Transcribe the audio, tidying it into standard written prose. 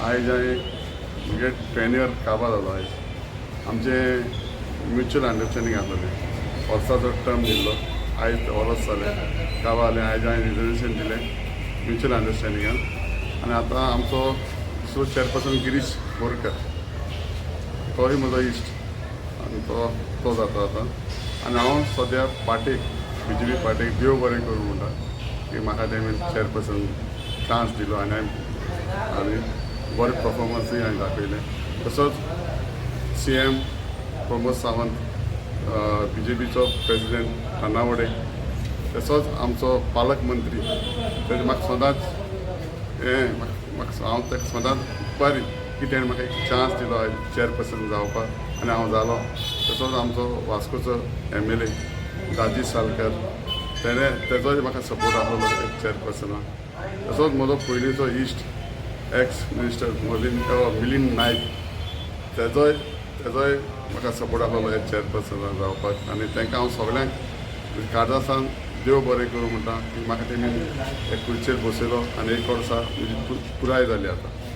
आयज हांवें म्हगे टेन्युअर काबार जालो आयज आमचे म्युच्युअल अंडरस्टँडींग आसलेलें वर्साचो टर्म दिल्लो आयज वर्स जालें काबार जालें आयज हांवें रिजर्वेशन दिलें म्युच्युअल अंडरस्टँडिंगान आनी आतां आमचो दुसरो चॅरपर्सन गिरीश बोरकर तोय म्हजो इश्ट आनी तो जाता आतां आनी हांव सद्या पार्टेक BJP पार्टेक देव बरें करूं म्हणटा की म्हाका तेमी चॅरपर्सन चान्स दिलो आनी बरें परफॉर्मन्सूय हांवें दाखयलें तसोच CM प्रमोद सावंत BJPचो प्रेसिडेंट नानावडे तसोच आमचो पालक मंत्री तेणें म्हाका सदांच हांव ताका सदांच उपकारी की तेणें म्हाका एक चान्स दिलो चॅरपर्सन जावपाक आनी हांव जालो तसोच आमचो वास्कोचो MLA दाजी सालकर तेजोय म्हाका सपोर्ट आसलो एक चॅरपर्सनाक तसोच म्हजो पयलींचो इश्ट एक्स मिनिस्टर मिलिंद नायक तेजोय म्हाका सपोर्ट आसलो एक चॅरपर्सनाक जावपाक आनी तांकां हांव सगळ्यांक काळजासान देव बरें करूं म्हणटा की म्हाका तेमी एक खुर्चेर बसयलो आनी एक वर्सा म्हजी पुराय जाली आतां